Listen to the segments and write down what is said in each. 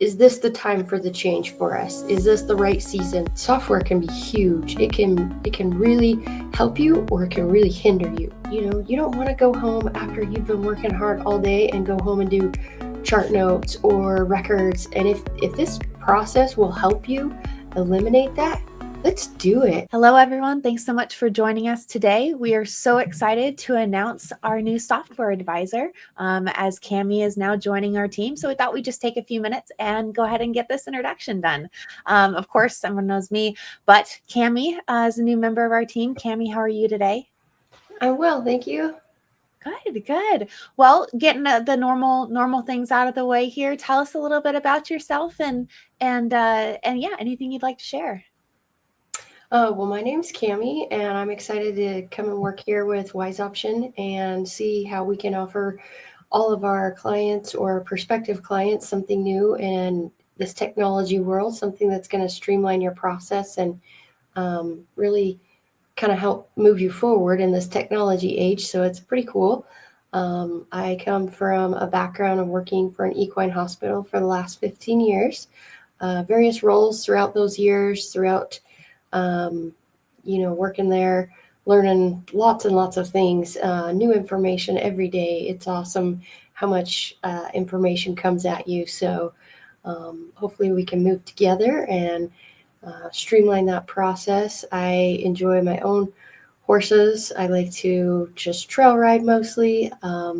is this the time for the change for us? Is this the right season? Software can be huge. It can really help you, or it can really hinder you. You don't want to go home after you've been working hard all day and go home and do chart notes or records. And if this process will help you eliminate that, let's do it. Hello, everyone. Thanks so much for joining us today. We are so excited to announce our new software advisor, as Cami is now joining our team. So we thought we'd just take a few minutes and go ahead and get this introduction done. Of course, everyone knows me, but Cami is a new member of our team. Cami, how are you today? I'm well, thank you. Good. Well, getting the normal things out of the way here. Tell us a little bit about yourself and yeah, anything you'd like to share. Well, my name's Cami, and I'm excited to come and work here with Wise Option and see how we can offer all of our clients or prospective clients something new in this technology world, something that's going to streamline your process and really kind of help move you forward in this technology age. So it's pretty cool. I come from a background of working for an equine hospital for the last 15 years, various roles throughout those years, working there, learning lots and lots of things, new information every day. It's awesome how much information comes at you. So hopefully we can move together and streamline that process. I enjoy my own horses. I like to just trail ride mostly. I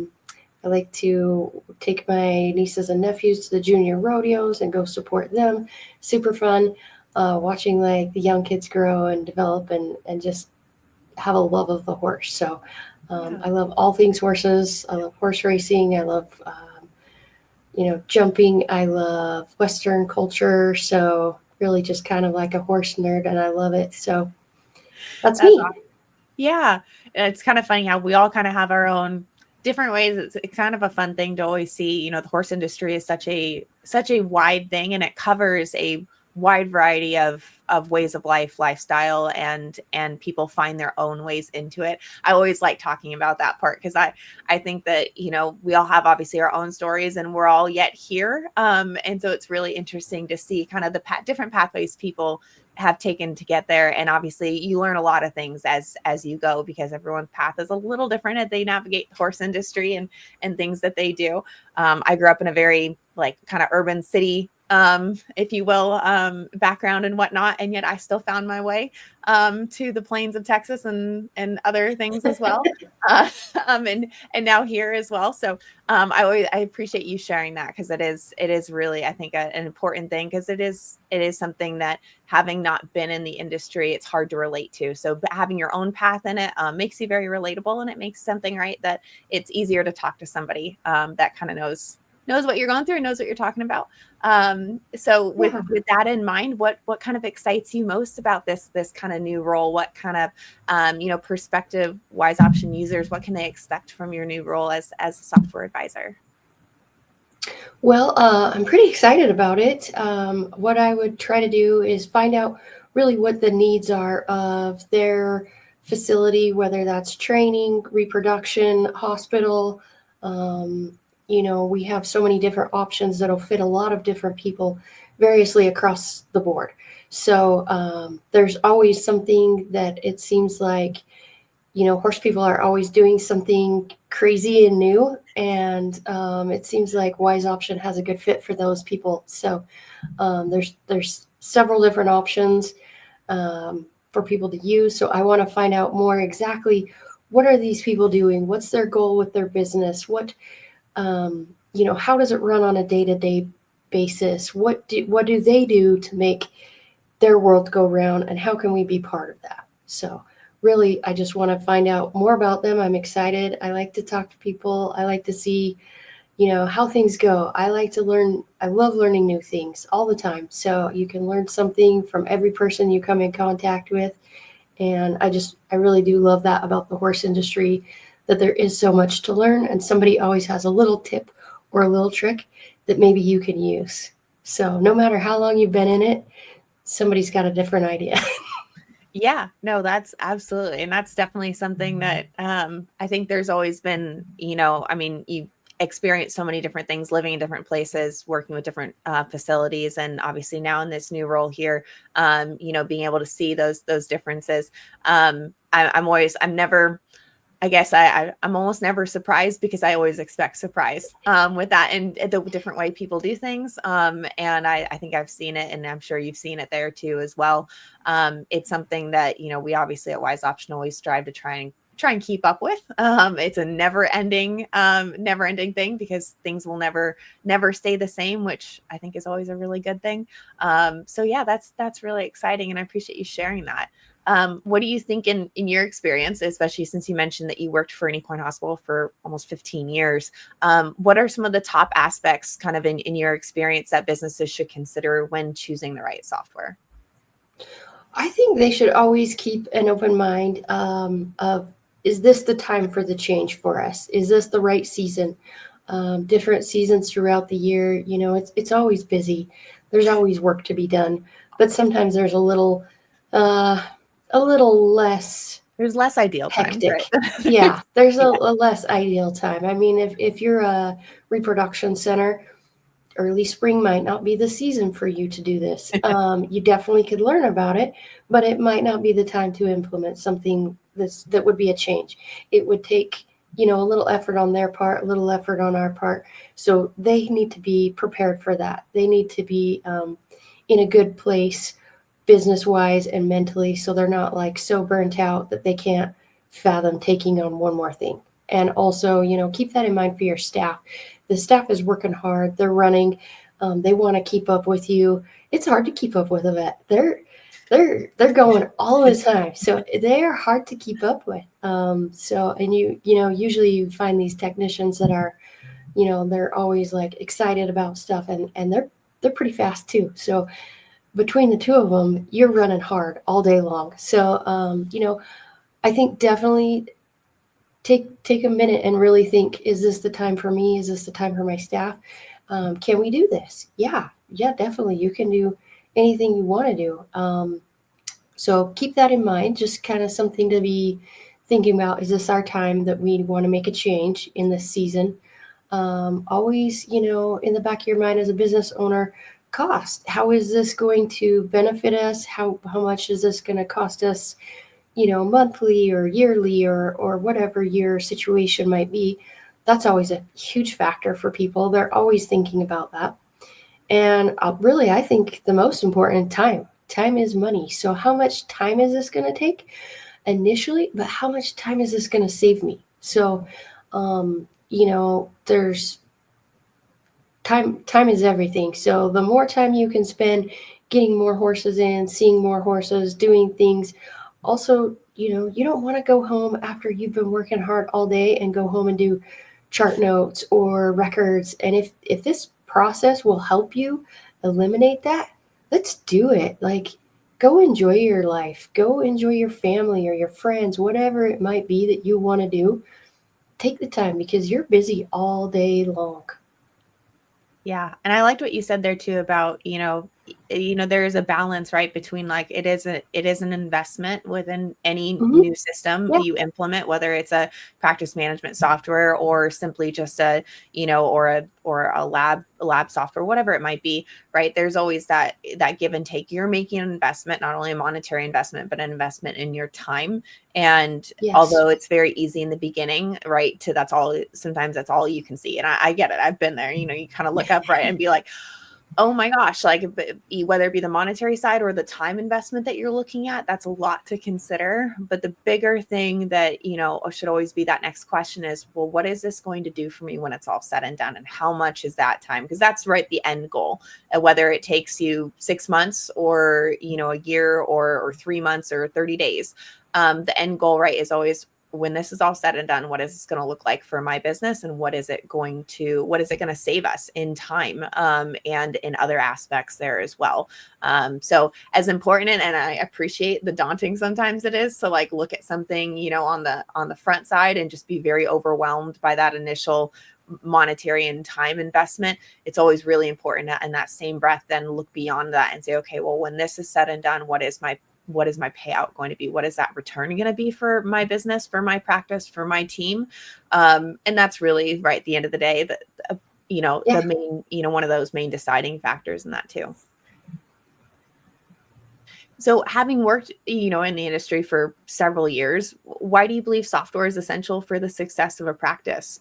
like to take my nieces and nephews to the junior rodeos and go support them. Super fun. Watching like the young kids grow and develop and just have a love of the horse. So I love all things horses. I love horse racing. I love, jumping. I love Western culture. So really just kind of like a horse nerd, and I love it. So that's me. Awesome. Yeah. It's kind of funny how we all kind of have our own different ways. It's kind of a fun thing to always see. The horse industry is such a wide thing, and it covers a wide variety of ways of life, lifestyle, and people find their own ways into it. I always like talking about that part because I think that we all have obviously our own stories, and we're all yet here, and so it's really interesting to see kind of the different pathways people have taken to get there. And obviously you learn a lot of things as you go, because everyone's path is a little different as they navigate the horse industry and things that they do. I grew up in a very like kind of urban city, if you will, background and whatnot. And yet I still found my way to the plains of Texas and other things as well. And now here as well. So I appreciate you sharing that, because it is really, I think, an important thing, because it is something that, having not been in the industry, it's hard to relate to. So having your own path in it makes you very relatable, and it makes something right that it's easier to talk to somebody that kind of knows what you're going through and knows what you're talking about. So with that in mind, what kind of excites you most about this kind of new role? What kind of, prospective Wise Option users, what can they expect from your new role as a software advisor? Well, I'm pretty excited about it. What I would try to do is find out really what the needs are of their facility, whether that's training, reproduction, hospital. We have so many different options that'll fit a lot of different people variously across the board. So there's always something that it seems like, horse people are always doing something crazy and new. And it seems like Wise Option has a good fit for those people. So there's several different options for people to use. So I want to find out more exactly, what are these people doing? What's their goal with their business? How does it run on a day-to-day basis? What do they do to make their world go round, and how can we be part of that? So really, I just want to find out more about them. I'm excited. I like to talk to people. I like to see, how things go. I like to learn. I love learning new things all the time. So you can learn something from every person you come in contact with. And I really do love that about the horse industry, that there is so much to learn, and somebody always has a little tip or a little trick that maybe you can use. So no matter how long you've been in it, somebody's got a different idea. Yeah, no, that's absolutely. And that's definitely something that I think there's always been, experienced so many different things, living in different places, working with different facilities, and obviously now in this new role here, being able to see those differences. I'm never, I guess I'm almost never surprised, because I always expect surprise with that and the different way people do things. And I think I've seen it, and I'm sure you've seen it there too as well. It's something that, we obviously at Wise Option always strive to try and keep up with. It's a never ending thing, because things will never stay the same, which I think is always a really good thing. So yeah, that's really exciting. And I appreciate you sharing that. What do you think in your experience, especially since you mentioned that you worked for an equine hospital for almost 15 years? What are some of the top aspects kind of in your experience that businesses should consider when choosing the right software? I think they should always keep an open mind of, is this the time for the change for us? Is this the right season? Different seasons throughout the year, it's always busy. There's always work to be done, but sometimes there's uh, a little less There's less ideal times, hectic. right? Yeah, there's Yeah. a less ideal time. I mean, if you're a reproduction center, early spring might not be the season for you to do this. You definitely could learn about it, but it might not be the time to implement something that would be a change. It would take, a little effort on their part, a little effort on our part. So they need to be prepared for that. They need to be in a good place business wise and mentally, so they're not like so burnt out that they can't fathom taking on one more thing. And also, keep that in mind for your staff. The staff is working hard. They're running. They want to keep up with you. It's hard to keep up with a vet. They're going all the time, so they are hard to keep up with. And usually you find these technicians that are, they're always like excited about stuff, and they're pretty fast too. So between the two of them, you're running hard all day long. So I think definitely take a minute and really think, is this the time for me? Is this the time for my staff? Can we do this? Yeah, definitely. You can do anything you want to do. So keep that in mind, just kind of something to be thinking about. Is this our time that we want to make a change in this season? Always, in the back of your mind as a business owner, cost. How is this going to benefit us? How much is this going to cost us, monthly or yearly or whatever your situation might be? That's always a huge factor for people. They're always thinking about that. And really, I think the most important, time is money. So how much time is this going to take initially, but how much time is this going to save me? So, there's time is everything. So the more time you can spend getting more horses in, seeing more horses, doing things. Also, you don't want to go home after you've been working hard all day and go home and do chart notes or records. And if this process will help you eliminate that, let's do it. Like, go enjoy your life. Go enjoy your family or your friends, whatever it might be that you want to do. Take the time, because you're busy all day long. Yeah. And I liked what you said there too about, there is a balance, right, between like it is an investment within any Hmm. new system Yeah. you implement, whether it's a practice management software or simply just or a lab software, whatever it might be, right? There's always that give and take. You're making an investment, not only a monetary investment, but an investment in your time. And Yes. although it's very easy in the beginning, right, sometimes that's all you can see. And I get it. I've been there. You kind of look up, right, and be like, oh my gosh, like whether it be the monetary side or the time investment that you're looking at, that's a lot to consider. But the bigger thing that, should always be that next question is, well, what is this going to do for me when it's all said and done? And how much is that time? Because that's right, the end goal, whether it takes you 6 months or, a year or 3 months or 30 days. The end goal, right, is always, when this is all said and done, what is this going to look like for my business, and what is it going to save us in time, and in other aspects there as well. So as important, and I appreciate the daunting sometimes it is to like look at something, on the front side and just be very overwhelmed by that initial monetary and time investment. It's always really important to, in that same breath, then look beyond that and say, okay, well, when this is said and done, what is my what is my payout going to be? What is that return going to be for my business, for my practice, for my team? And that's really right at the end of the day, the main, one of those main deciding factors in that too. So having worked, in the industry for several years, why do you believe software is essential for the success of a practice?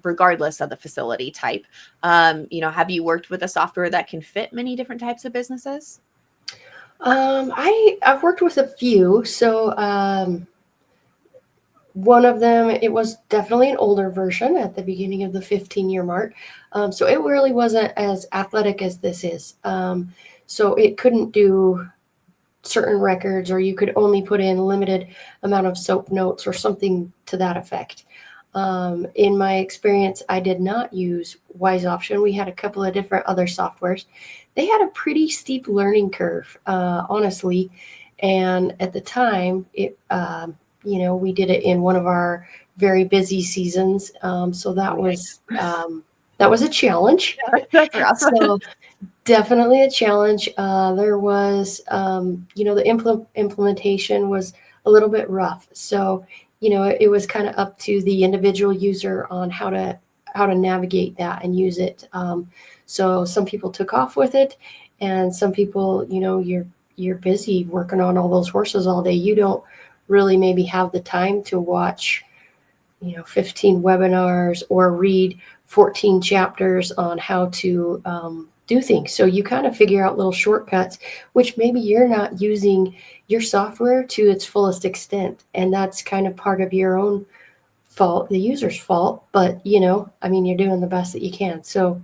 Regardless of the facility type, have you worked with a software that can fit many different types of businesses? I've worked with a few. So one of them, it was definitely an older version at the beginning of the 15-year mark. So it really wasn't as athletic as this is. So it couldn't do certain records, or you could only put in a limited amount of soap notes or something to that effect. In my experience, I did not use Wise Option. We had a couple of different other softwares. They had a pretty steep learning curve, honestly. And at the time, we did it in one of our very busy seasons. So that was a challenge. That's rough. So definitely a challenge. There was, the implementation was a little bit rough. So, it was kind of up to the individual user on how to navigate that and use it. So some people took off with it, and some people, you're busy working on all those horses all day. You don't really maybe have the time to watch, 15 webinars or read 14 chapters on how to do things. So you kind of figure out little shortcuts, which maybe you're not using your software to its fullest extent. And that's kind of part of your own fault, the user's fault. But, you're doing the best that you can. So,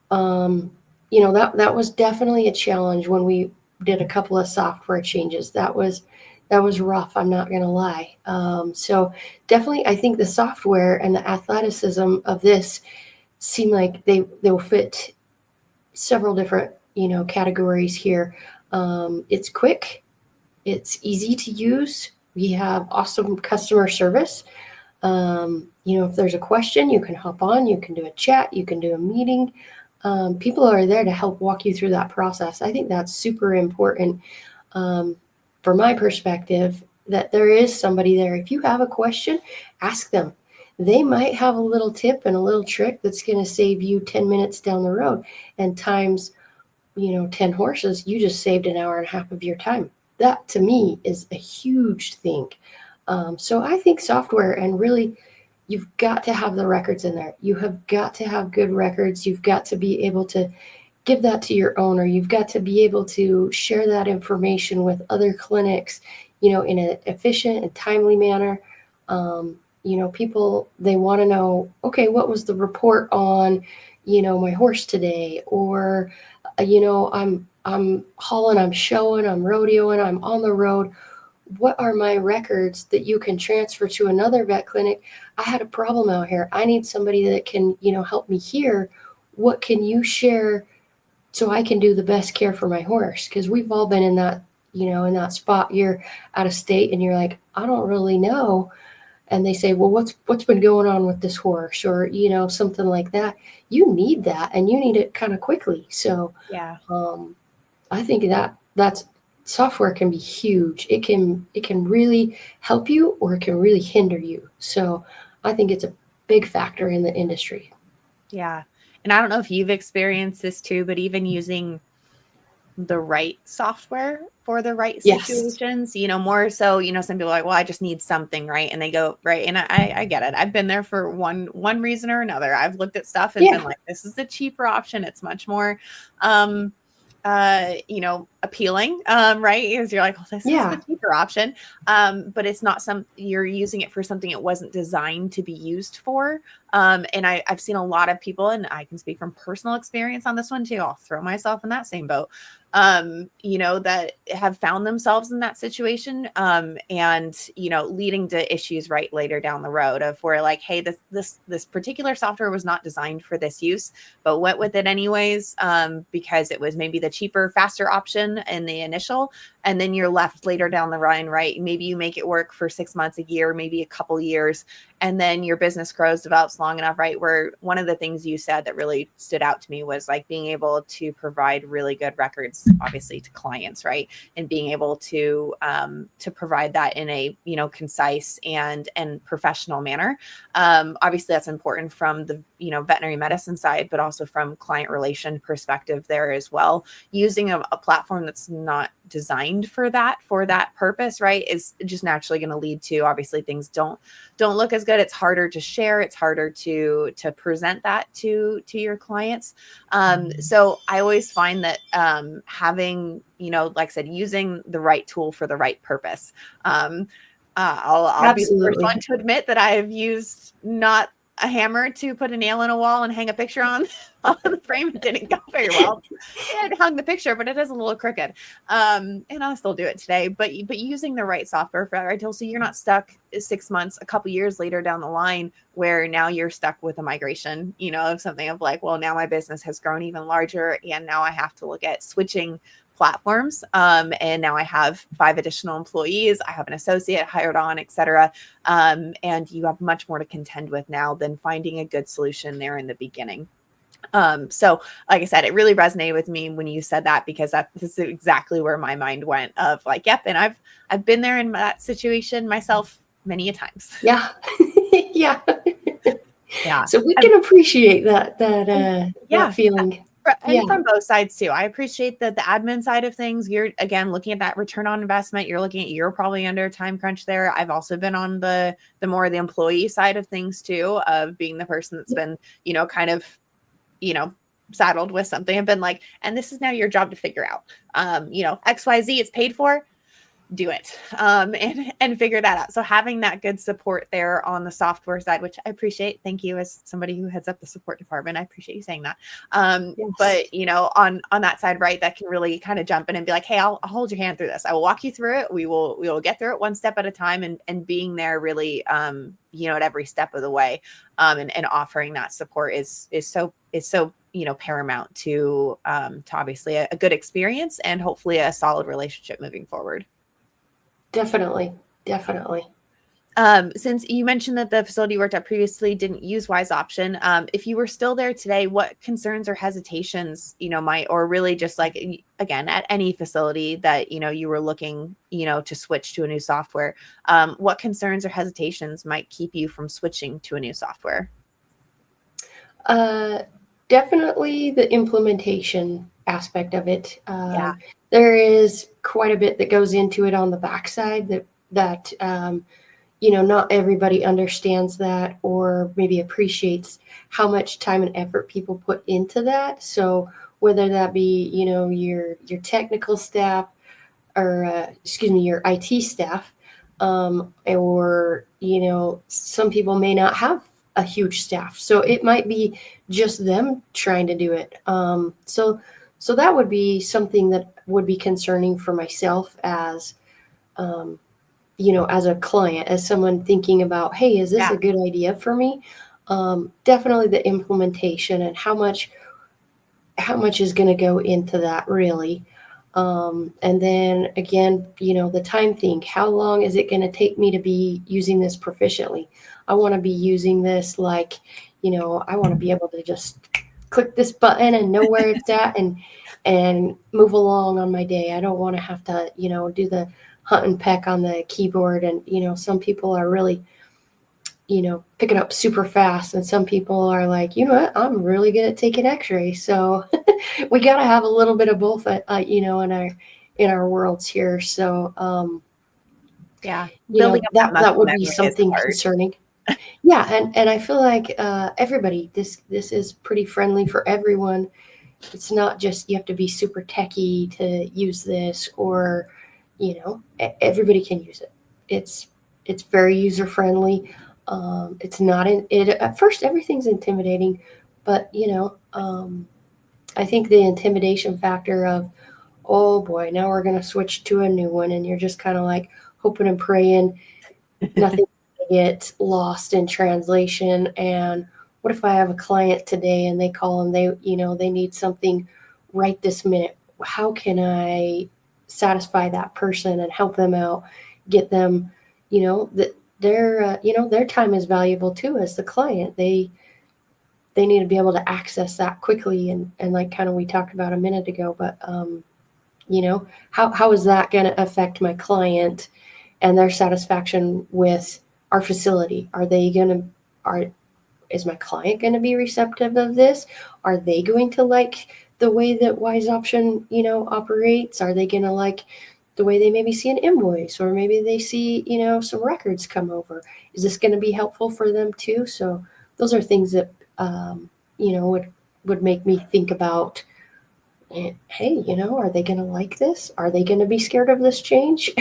that was definitely a challenge when we did a couple of software changes. That was rough. I'm not going to lie. So definitely, I think the software and the athleticism of this seem like they will fit several different, categories here. It's quick. It's easy to use. We have awesome customer service. If there's a question, you can hop on, you can do a chat, you can do a meeting. People are there to help walk you through that process. I think that's super important. From my perspective, that there is somebody there. If you have a question, ask them. They might have a little tip and a little trick that's going to save you 10 minutes down the road, and times, 10 horses, you just saved an hour and a half of your time. That to me is a huge thing. So I think software, and really, you've got to have the records in there. You have got to have good records. You've got to be able to give that to your owner. You've got to be able to share that information with other clinics, in an efficient and timely manner. People, they want to know, okay, what was the report on, my horse today? Or, I'm hauling, I'm showing, I'm rodeoing, I'm on the road. What are my records that you can transfer to another vet clinic? I had a problem out here. I need somebody that can, help me here. What can you share so I can do the best care for my horse? Because we've all been in that, in that spot. You're out of state and you're like, I don't really know. And they say, well, what's been going on with this horse, or, something like that. You need that, and you need it kind of quickly. So Yeah. I think that's software can be huge. It can really help you, or it can really hinder you. So I think it's a big factor in the industry. Yeah. And I don't know if you've experienced this too, but even using the right software for the right Yes. situations, more so, some people are like, well, I just need something, right? And they go, right. And I get it. I've been there for one reason or another. I've looked at stuff and been like, this is the cheaper option. It's much more, appealing, right? Because you're like, well, this is the cheaper option. But it's not you're using it for something it wasn't designed to be used for. And I've seen a lot of people, and I can speak from personal experience on this one too. I'll throw myself in that same boat. That have found themselves in that situation, and leading to issues right later down the road of where like, hey, this particular software was not designed for this use, but went with it anyways, because it was maybe the cheaper, faster option in the initial, and then you're left later down the line, right? Maybe you make it work for 6 months, a year, maybe a couple years, and then your business grows, develops long enough, right? Where one of the things you said that really stood out to me was like being able to provide really good records, obviously, to clients, right? And being able to provide that in a, you know, concise and professional manner. Obviously that's important from the, you know, veterinary medicine side, but also from client relation perspective there as well. Using a platform that's not designed for that purpose, right, is just naturally going to lead to, obviously, things don't look as good. It's harder to share. It's harder to present that to your clients. So I always find that having, you know, like I said, using the right tool for the right purpose. I'll be the first Absolutely. one to admit that I've used not a hammer to put a nail in a wall and hang a picture on the frame. It didn't go very well. It hung the picture, but it is a little crooked. And I'll still do it today. But using the right software for that right tool, so you're not stuck 6 months, a couple years later down the line, where now you're stuck with a migration, you know, of something of like, well, now my business has grown even larger, and now I have to look at switching platforms. And now I have 5 additional employees. I have an associate hired on, et cetera. And you have much more to contend with now than finding a good solution there in the beginning. So like I said, it really resonated with me when you said that, because this is exactly where my mind went of like, yep. And I've been there in that situation myself many a times. Yeah. Yeah. Yeah. So we can appreciate that feeling. And from both sides too. I appreciate that the admin side of things, you're again looking at that return on investment. You're probably under a time crunch there. I've also been on the more the employee side of things too, of being the person that's been, you know, kind of, you know, saddled with something. I've been like, and this is now your job to figure out. You know, XYZ is paid for. Do it and figure that out. So having that good support there on the software side, which I appreciate. Thank you, as somebody who heads up the support department. I appreciate you saying that. Yes. But you know, on that side, right, that can really kind of jump in and be like, hey, I'll hold your hand through this. I will walk you through it. We will get through it one step at a time, and being there really, you know, at every step of the way, and offering that support is so you know, paramount to obviously a good experience and hopefully a solid relationship moving forward. Definitely. Since you mentioned that the facility you worked at previously didn't use Wise Option, if you were still there today, what concerns or hesitations, you know, might, or really just like, again, at any facility that, you know, you were looking, you know, to switch to a new software, what concerns or hesitations might keep you from switching to a new software? Definitely the implementation aspect of it. Yeah. There is quite a bit that goes into it on the backside that you know, not everybody understands that or maybe appreciates how much time and effort people put into that. So whether that be, you know, your technical staff or your IT staff, or you know, some people may not have a huge staff, so it might be just them trying to do it. So that would be something that would be concerning for myself as you know, as a client, as someone thinking about, hey, is this a good idea for me? Definitely the implementation and how much is going to go into that really. And then again, you know, the time thing, how long is it going to take me to be using this proficiently? I want to be using this like, you know, I want to be able to just click this button and know where it's at and move along on my day. I don't want to have to, you know, do the hunt and peck on the keyboard. And, you know, some people are really, you know, picking up super fast. And some people are like, you know what, I'm really good at taking x-rays. So we got to have a little bit of both, you know, in our worlds here. So, Yeah. you know, that would be something concerning. Yeah. And I feel like everybody, this is pretty friendly for everyone. It's not just you have to be super techie to use this, or, you know, everybody can use it. It's very user friendly. It's not at first everything's intimidating, but you know, I think the intimidation factor of, oh boy, now we're going to switch to a new one, and you're just kind of like hoping and praying nothing gets lost in translation. And what if I have a client today and they call and they need something right this minute? How can I satisfy that person and help them out, get them, you know, their time is valuable too as the client. They need to be able to access that quickly, and like kind of we talked about a minute ago. But how is that going to affect my client and their satisfaction with our facility? Is my client going to be receptive of this? Are they going to like the way that Wise Option, operates? Are they going to like the way they maybe see an invoice, or maybe they see, some records come over? Is this going to be helpful for them too? So those are things that, would make me think about, hey, are they going to like this? Are they going to be scared of this change?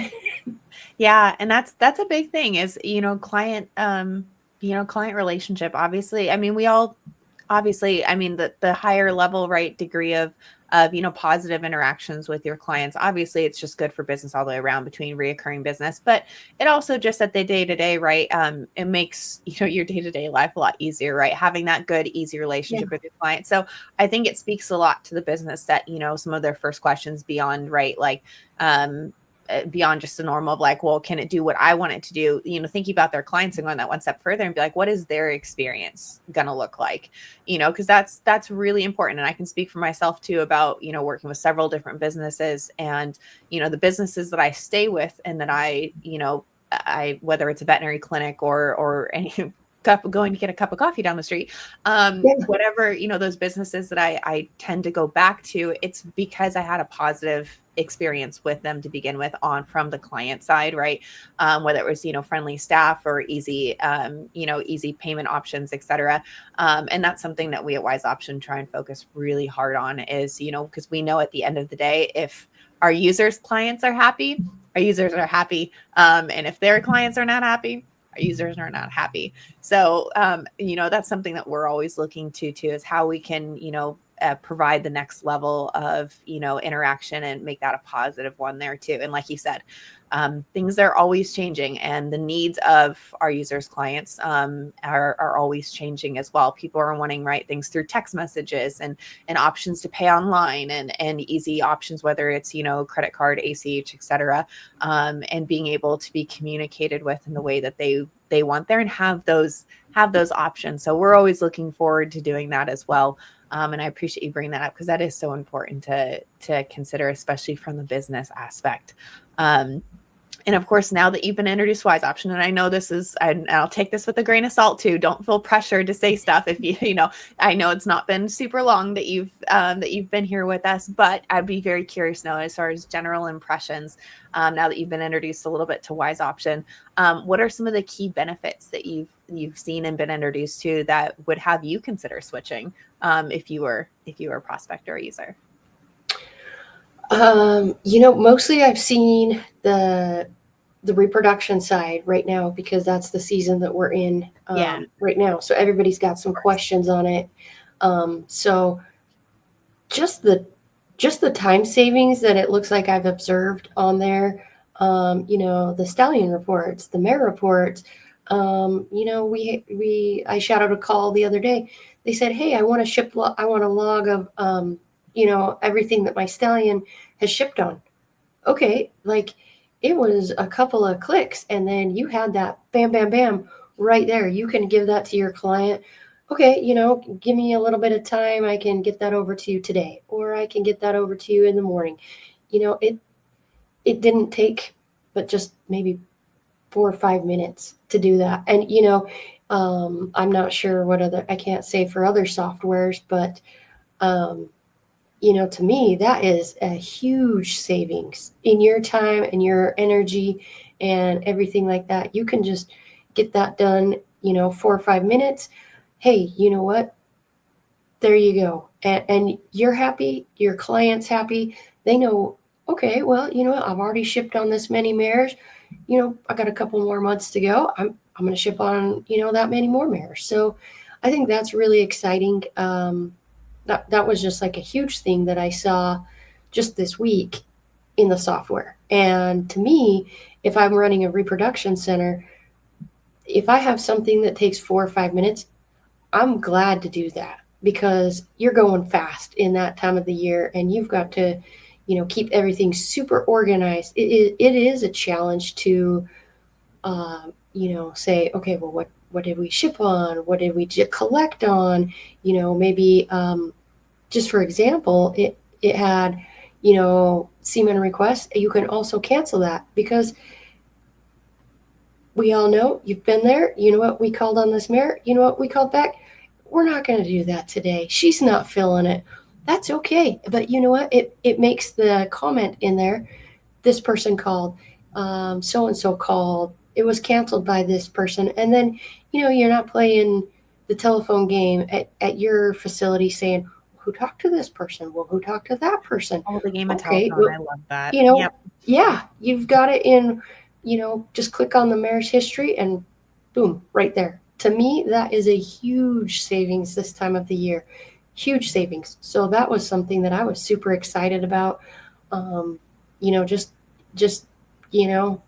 Yeah, and that's a big thing is, client client relationship. Obviously, I mean, we all obviously, I mean, the higher level, right, degree of positive interactions with your clients. Obviously, it's just good for business all the way around between reoccurring business, but it also just at the day to day, right? It makes your day to day life a lot easier, right? Having that good, easy Yeah. relationship with your client. So I think it speaks a lot to the business that some of their first questions beyond, right, like beyond just the normal of like, well, can it do what I want it to do? Thinking about their clients and going that one step further and be like, what is their experience going to look like? Because that's really important. And I can speak for myself too about, working with several different businesses, and, the businesses that I stay with and that I whether it's a veterinary clinic or any going to get a cup of coffee down the street, Yeah. whatever, those businesses that I tend to go back to, it's because I had a positive experience with them to begin with from the client side, right? Whether it was, friendly staff or easy, easy payment options, etc. And that's something that we at Wise Option try and focus really hard on is, because we know at the end of the day, if our users' clients are happy, our users are happy. And if their clients are not happy, our users are not happy. So, that's something that we're always looking to too, is how we can, provide the next level of, interaction and make that a positive one there too. And like you said, things are always changing, and the needs of our users' clients are always changing as well. People are wanting things through text messages and options to pay online and easy options, whether it's credit card, ACH, etc. And being able to be communicated with in the way that they want there and have those options. So we're always looking forward to doing that as well. And I appreciate you bringing that up because that is so important to consider, especially from the business aspect. And of course, now that you've been introduced to Wise Option, and I know this is, and I'll take this with a grain of salt too. Don't feel pressured to say stuff if I know it's not been super long that you've been here with us, but I'd be very curious now as far as general impressions. Now that you've been introduced a little bit to Wise Option, what are some of the key benefits that you've seen and been introduced to that would have you consider switching if you were a prospect or a user? Mostly I've seen the reproduction side right now because that's the season that we're in right now. So everybody's got some questions on it. So just the time savings that it looks like I've observed on there, the stallion reports, the mare reports, I shot out a call the other day. They said, hey, I want a log of, everything that my stallion has shipped on. Okay. Like it was a couple of clicks and then you had that bam, bam, bam right there. You can give that to your client. Okay. Give me a little bit of time. I can get that over to you today, or I can get that over to you in the morning. It didn't take, but just maybe 4 or 5 minutes to do that. And, I'm not sure I can't say for other softwares, but, to me, that is a huge savings in your time and your energy and everything like that. You can just get that done, 4 or 5 minutes. Hey, you know what? There you go. And you're happy, your client's happy. They know, okay, well, you know what? I've already shipped on this many mares. I got a couple more months to go. I'm going to ship on, that many more mares. So I think that's really exciting. That was just like a huge thing that I saw just this week in the software. And to me, if I'm running a reproduction center, if I have something that takes 4 or 5 minutes, I'm glad to do that because you're going fast in that time of the year and you've got to, keep everything super organized. It is a challenge to say, okay, well, what did we ship on? What did we collect on? Maybe just for example, it had, semen requests. You can also cancel that because we all know you've been there. You know what we called on this mare? You know what we called back? We're not going to do that today. She's not feeling it. That's okay. But you know what? It makes the comment in there. This person called, so and so called. It was canceled by this person. And then, you're not playing the telephone game at your facility saying, who talked to this person? Well, who talked to that person? Oh, the game of Okay. telephone. Well, I love that. Yep. yeah, you've got it in, just click on the mare's history and boom, right there. To me, that is a huge savings this time of the year. Huge savings. So that was something that I was super excited about. Um, just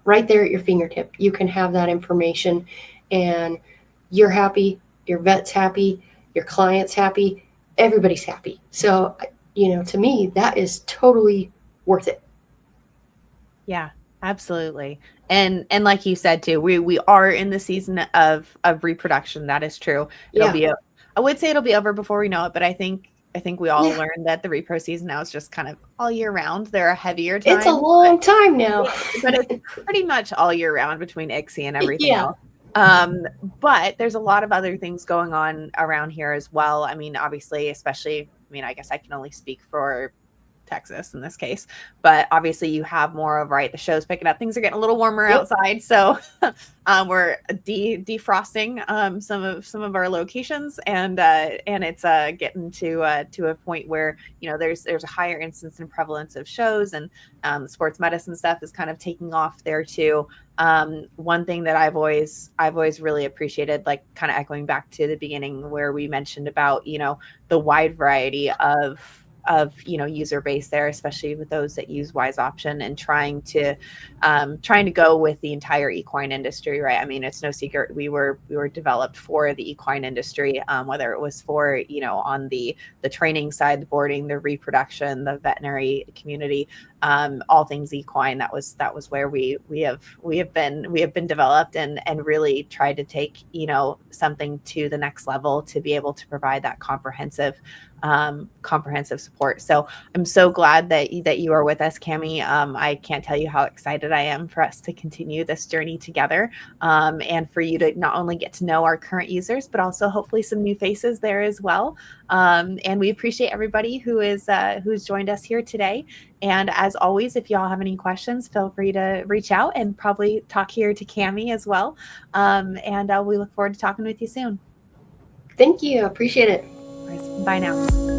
right there at your fingertip. You can have that information and you're happy, your vet's happy, your client's happy, everybody's happy. So, to me, that is totally worth it. Yeah, absolutely. And like you said too, we are in the season of reproduction. That is true. It'll Yeah. be I would say it'll be over before we know it, but I think we all Yeah. learned that the repro season now is just kind of all year round. There are heavier It's a times, long time now. but it's pretty much all year round between ICSI and everything Yeah. else. But there's a lot of other things going on around here as well. I mean, obviously, especially, I mean, I guess I can only speak for Texas in this case, but obviously you have more of, right, the show's picking up, things are getting a little warmer Yep. outside, so we're defrosting some of our locations, and it's getting to a point where there's a higher instance and prevalence of shows, and sports medicine stuff is kind of taking off there too. One thing that I've always really appreciated, like kind of echoing back to the beginning where we mentioned about the wide variety of user base there, especially with those that use Wise Option, and trying to go with the entire equine industry, right? I mean, it's no secret we were developed for the equine industry, whether it was for on the training side, the boarding, the reproduction, the veterinary community, all things equine. That was where we have been developed, and really tried to take something to the next level to be able to provide that comprehensive support. So I'm so glad that you are with us, Cami. I can't tell you how excited I am for us to continue this journey together, and for you to not only get to know our current users, but also hopefully some new faces there as well. And we appreciate everybody who's joined us here today. And as always, if y'all have any questions, feel free to reach out and probably talk here to Cami as well. And we look forward to talking with you soon. Thank you. Appreciate it. Bye now.